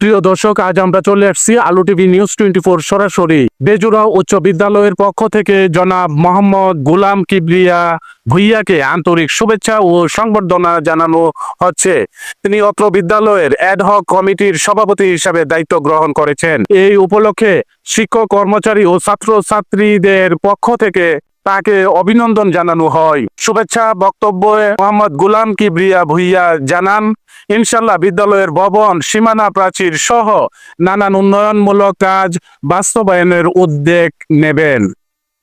প্রিয় দর্শক, আজ আমরা চলে আসছি আলো টিভি নিউজ 24 সরাসরি বেজুরা উচ্চ বিদ্যালয়ের পক্ষ থেকে জনাব মোহাম্মদ গোলাম কিবরিয়া ভুইয়াকে আন্তরিক শুভেচ্ছা ও সংবর্ধনা জানানো হচ্ছে। তিনি অত্র বিদ্যালয়ের অ্যাডহক কমিটির সভাপতি হিসাবে দায়িত্ব গ্রহণ করেছেন। এই উপলক্ষে শিক্ষক, কর্মচারী ও ছাত্রছাত্রীদের পক্ষ থেকে তাকে অভিনন্দন জানানো হয়। শুভেচ্ছা বক্তব্যে মোহাম্মদ গোলাম কিবরিয়া ভুইয়া জানান, ইনশাল্লাহ বিদ্যালয়ের ভবন, সীমানা প্রাচীর সহ নানান উন্নয়নমূলক কাজ বাস্তবায়নের উদ্যোগ নেবেন।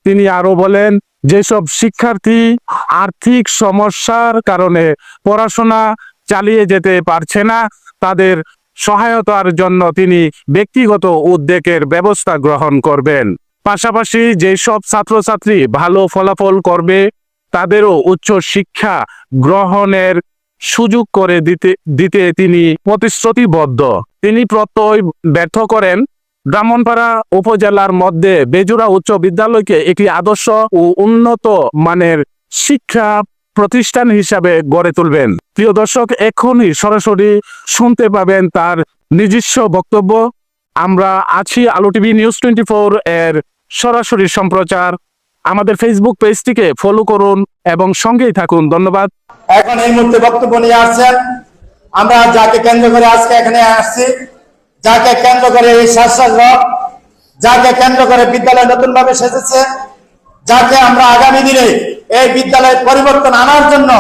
তিনি আরো বলেন, যেসব শিক্ষার্থী আর্থিক সমস্যার কারণে পড়াশোনা চালিয়ে যেতে পারছে না, তাদের সহায়তার জন্য তিনি ব্যক্তিগত উদ্যোগের ব্যবস্থা গ্রহণ করবেন। পাশাপাশি যেসব ছাত্রছাত্রী ভালো ফলাফল করবে তাদেরও উচ্চ শিক্ষা গ্রহণের সুযোগ করে দিতে তিনি প্রতিশ্রুতিবদ্ধ। তিনি প্রত্যয় ব্যর্থ করেন ব্রাহ্মণপাড়া উপজেলার মধ্যে বেজুরা উচ্চ বিদ্যালয়কে একটি আদর্শ ও উন্নত মানের শিক্ষা প্রতিষ্ঠান হিসাবে গড়ে তুলবেন। প্রিয় দর্শক, এখনই সরাসরি শুনতে পাবেন তার নিজস্ব বক্তব্য। আমরা আছি আলো টিভি নিউজ 24 এর সরাসরি সম্প্রচার। আমাদের ফেসবুক পেজটিকে ফলো করুন এবং সঙ্গেই থাকুন। ধন্যবাদ। এখন এই মুহূর্তে বক্তব্য নিয়ে আসছেন, আমরা যাকে কেন্দ্র করে আজকে এখানে আসছি, যাকে কেন্দ্র করে এই শ্বাস যাকে কেন্দ্র করে বিদ্যালয় নতুন ভাবে সেজেছে, যাকে আমরা আগামী দিনে এই বিদ্যালয়ে পরিবর্তন আনার জন্য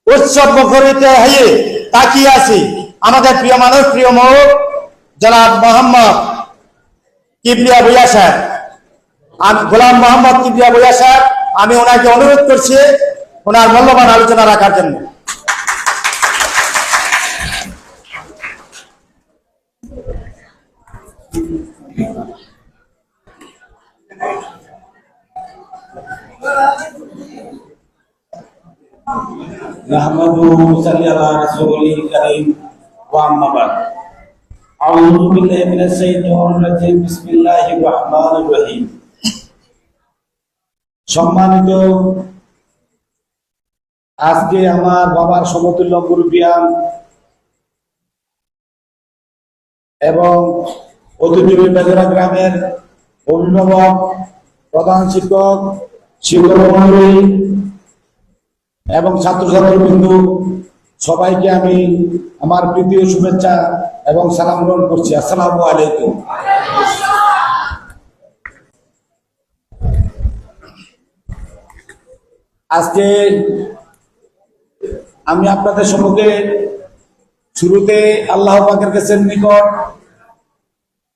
উৎসব মুখরিত হয়ে তাকিয়ে আছি, আমাদের প্রিয় মানুষ, প্রিয় মৌ জনাব মোহাম্মদ কিবরিয়া ভুইয়া সাহেব, গোলাম মোহাম্মদ কিবরিয়া ভুইয়া সাহেব, আমি ওনাকে অনুরোধ করছি ওনার মূল্যবান আলোচনা রাখার জন্য। সম্মানিত আজকে আমার বাবার সমতুল্য মুরব্বিয়ান এবং ঐতিহ্যবাহী বেজুরা গ্রামের অভিভাবক, প্রধান শিক্ষক, শিক্ষক মন্ডলী এবং ছাত্রছাত্রীবৃন্দ, সবাইকে আমি আমার প্রীতি ও শুভেচ্ছা এবং সালাম গ্রহণ করছি। আসসালামু আলাইকুম। আজকে আমি আপনাদের সম্মুখে শুরুতে আল্লাহ পাকের কাছে নিকট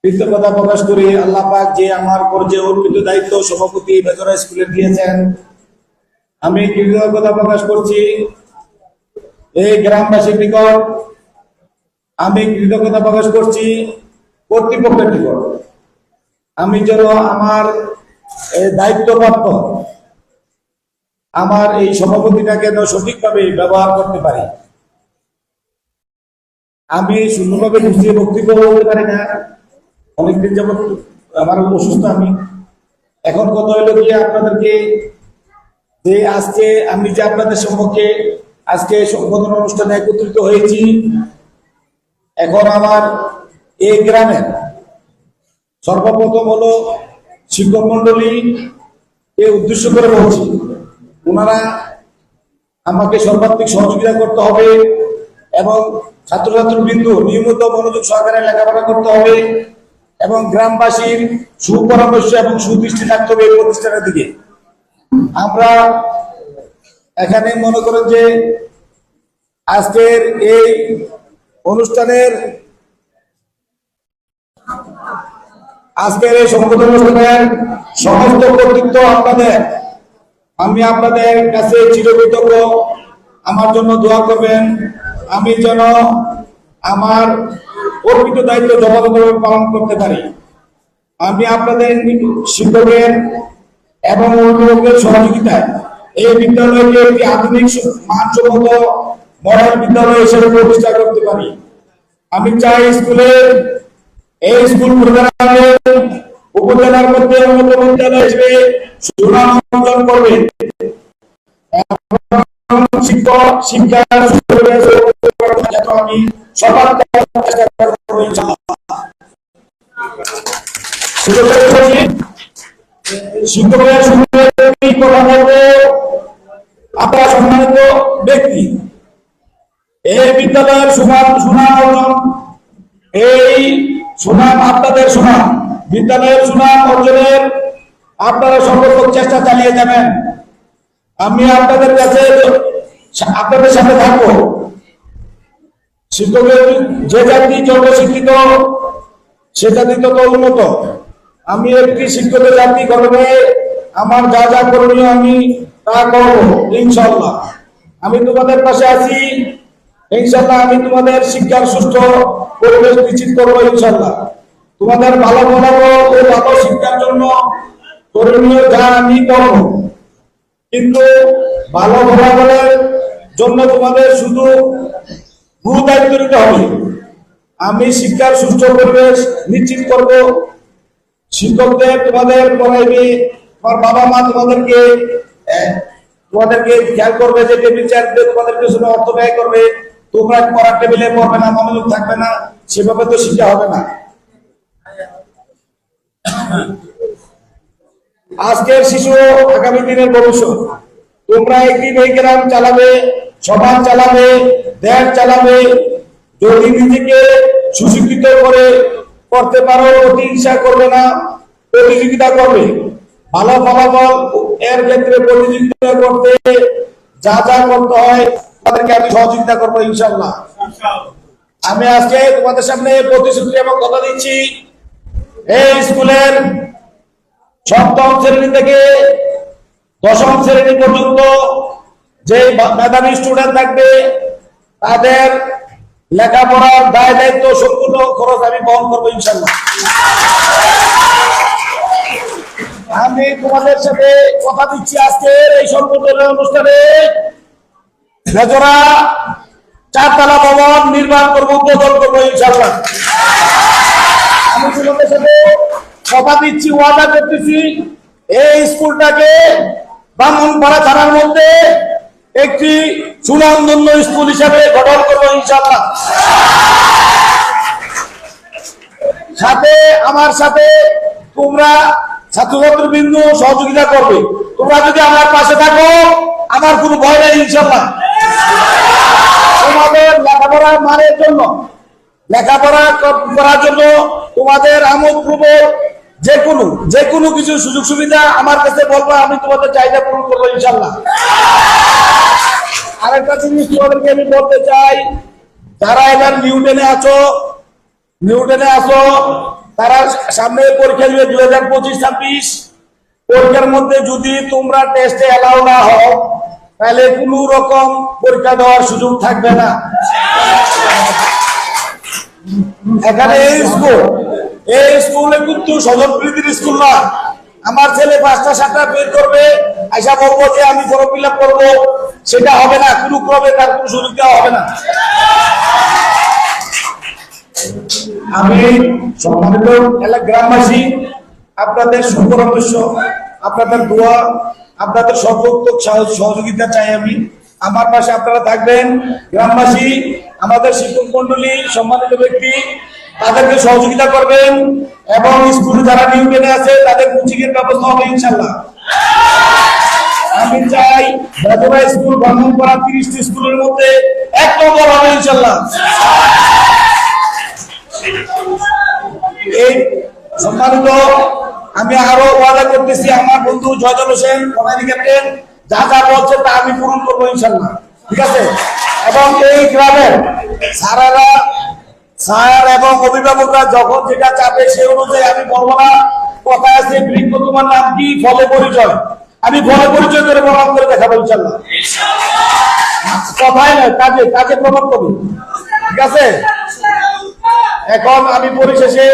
কৃতজ্ঞতা প্রকাশ করি। আল্লাহ পাক যে আমার উপর যে অর্পিত দায়িত্ব সভাপতি বেজুরা স্কুলে দিয়েছেন, আমি কৃতজ্ঞতা প্রকাশ করছি। এই গ্রামবাসীর নিকট আমি কৃতজ্ঞতা প্রকাশ করছি কর্তৃপক্ষের নিকট। আমি যেন আমার দায়িত্বপ্রাপ্ত আমার এই সভাপতিটাকে সঠিকভাবে ব্যবহার করতে পারি। আমি সুন্দরভাবে বুঝিয়ে বক্তব্য বলতে পারি না, অনেকদিন যাবত আমার অসুস্থ। আমি এখন কথা হইলো কি, আপনাদেরকে যে আজকে আমি যে আপনাদের সম্মুখে আজকে সংবোধন অনুষ্ঠানে একত্রিত হয়েছি, এখন আমার এই গ্রামের সর্বপ্রথম হলো শিক্ষক মন্ডলী উদ্দেশ্য করে বলছি, ওনারা আমাকে সর্বাত্মক সহযোগিতা করতে হবে এবং ছাত্রছাত্রীবৃন্দ নিয়মিত মনোযোগ সহকারে লেখাপড়া করতে হবে এবং গ্রামবাসীর সুপরামর্শ এবং সুদৃষ্টি থাকতে হবে এই প্রতিষ্ঠানের দিকে। আমরা এখানে মনে করেন যে আজকের এই অনুষ্ঠানের সংবোধন অনুষ্ঠানের সমস্ত কর্তৃত্ব আপনাদের। আমি আপনাদের কাছে চিরকৃতজ্ঞ। আমার জন্য দোয়া করবেন, আমি যেন আমার অর্পিত দায়িত্ব যথাযথভাবে পালন করতে পারি। আমি আপনাদের শিক্ষকের এবং অভিভাবকের সহযোগিতায় এই বিদ্যালয়কে একটি আধুনিক মানসম্মত মডেল বিদ্যালয় হিসেবে প্রতিষ্ঠা করতে পারি। আমি চাই এই স্কুল উপজেলার মধ্যে অন্যতম বিদ্যালয় হিসেবে সুনাম অর্জন করবে। শিক্ষা আমি সবার চেষ্টা করব। শিক্ষকের সঙ্গে কথা বলবো। আপনারা সম্মানিত ব্যক্তি, এই বিদ্যালয়ের সুনাম অর্জন, এই সুনাম আপনাদের সুনাম, বিদ্যালয়ের সুনাম অর্জনের আপনারা সর্বোচ্চ চেষ্টা চালিয়ে যাবেন। আমি আপনাদের কাছে আপনাদের সাথে থাকবো। শিক্ষকের যে জাতি যত শিক্ষিত সে জাতি তত উন্নত। আমি একটি শিক্ষিত জাতি গঠনে আমার যা যা করণীয় আমি তা করবো ইনশাল্লাহ। আমি তোমাদের পাশে আছি ইনশাল্লাহ। আমি তোমাদের শিক্ষার সুষ্ঠু পরিবেশ নিশ্চিত করবো ইনশাল্লাহ। তোমাদের ভালো ফলাফল ও ভালো শিক্ষার জন্য করণীয় যা আমি করবো, কিন্তু ভালো ফলাফলের জন্য তোমাদের শুধু গুরু দায়িত্ব নিতে হবে। আমি শিক্ষার সুষ্ঠু পরিবেশ নিশ্চিত করব। শিক্ষকদের তোমাদের পড়াইবে, তোমার বাবা মা তোমাদেরকে খেয়াল করবে যে টেবিল চেয়ার দিয়ে তোমাদের পেছনে অর্থ ব্যয় করবে। তোমরা পড়ার টেবিলে পড়বে না, মনোযোগ থাকবে না, সেভাবে তো শিক্ষা হবে না। আজকের শিশু আগামী দিনের ভবিষ্যৎ। তোমরা একদিন এই গ্রাম চালাবে, সমাজ চালাবে, দেশ চালাবে। যদি নিজেকে সুশিক্ষিত করে করতে পারো, প্রতিহিংসা করবে না, প্রতিযোগিতা করবে। ভালো ফলাফল এর ক্ষেত্রে প্রতিযোগিতা করতে যা যা করতে হয় তাদেরকে আমি সহযোগিতা করবো ইনশাআল্লাহ। আমি আজকে তোমাদের সামনে প্রতিশ্রুতি এবং কথা দিচ্ছি, এই স্কুলের সপ্তম শ্রেণী থেকে দশম শ্রেণী পর্যন্ত যে মেধাবী স্টুডেন্ট থাকবে তাদের লেখাপড়ার দায় দায়িত্ব সম্পূর্ণ খরচ আমি বহন করবো ইনশাআল্লাহ। আমি তোমাদের সাথে কথা দিচ্ছি, আজকের এই সম্বোধনা অনুষ্ঠানে মেজরা 4 তলা ভবন নির্মাণ করবো, উদ্বোধন করবো ইনশাআল্লাহ। আমি তোমাদের সাথে কথা দিচ্ছি, ওয়াদা করতেছি, এই স্কুলটাকে ব্রাহ্মণপাড়া থানার মধ্যে একটি সুনামধন্য স্কুল হিসাবে গঠন করবো ইনশাআল্লাহ। সাথে আমার সাথে তোমরা ছাত্রছাত্রীবৃন্দ সহযোগিতা করবে। তোমরা যদি আমার পাশে থাকো আমার কোনো ভয় নেই ইনশাআল্লাহ। তোমাদের লেখাপড়ার মানের জন্য, লেখাপড়া করার জন্য তোমাদের আমোদপূর্বক যে কোনো কিছু সুযোগ সুবিধা আমার কাছে বলবো, আমি তোমাদের চাহিদা পূরণ করবো ইনশাআল্লাহ। আরেকটা জিনিস তোমাদেরকে আমি বলতে চাই, যারা এবার নিউটনে আছো তারা সামনে পরীক্ষা দিবে 2025-26। পরীক্ষার মধ্যে যদি তোমরা টেস্টে অ্যালাউ না হও তাহলে কোন রকম পরীক্ষা দেওয়ার সুযোগ থাকবে না। এখানে এই স্কুলে কিন্তু স্বজনপ্রীতির স্কুল না। আমার ছেলে 5টা 7টা বের করবে, আইসা বলবো যে আমি ফর্ম ফিল আপ করবো, সেটা হবে না। কোনো ক্রমে তার কোনো সুযোগ দেওয়া হবে না। আমি সম্মানিত গ্রামবাসী, আপনাদের সুপরামর্শ, আপনাদের দোয়া, আপনাদের সর্বোত্তম সহযোগিতা চাই আমি। আমার পাশে আপনারা থাকবেন। গ্রামবাসী, আমাদের শিক্ষক মন্ডলী, সম্মানিত ব্যক্তি, তাদেরকে সহযোগিতা করবেন এবং স্কুলে যারা নিউটনে আছে তাদের কোচিং এর ব্যবস্থা হবে ইনশাআল্লাহ। আমি চাই মেজরা স্কুল ব্রাহ্মণপাড়া 30টি স্কুলের মধ্যে 1 নম্বর হবে ইনশাআল্লাহ। এই সম্মানিত, আমি আরো ওয়াদা করতেছি, আমার বন্ধু জয়দল হোসেন কমান্ডিং ক্যাপ্টেন যা যা বলছে তা আমি পূরণ করবো ইনশাআল্লাহ, ঠিক আছে? এবং এই গ্রামের স্যার এবং অভিভাবকরা যখন যেটা চাপে সেই অনুযায়ী আমি বলবো না। কথা আছে, বৃক্ষ তোমার নাম কি, ফলে পরিচয়। আমি ফলে পরিচয় করে প্রমাণ করে দেখাবো ইনশাআল্লাহ। কথাই নয়, কাজে প্রমাণ করবো, ঠিক আছে? এখন আমি পরিশেষে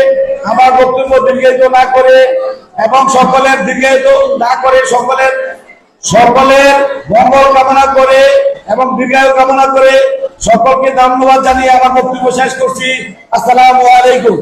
আমার বক্তব্য দীর্ঘায়িত না করে এবং সকলের দীর্ঘায়িত না করে সকলের মঙ্গল কামনা করে এবং দীর্ঘায়ু কামনা করে সকলকে ধন্যবাদ জানিয়ে আমার বক্তব্য শেষ করছি। আসসালামু আলাইকুম।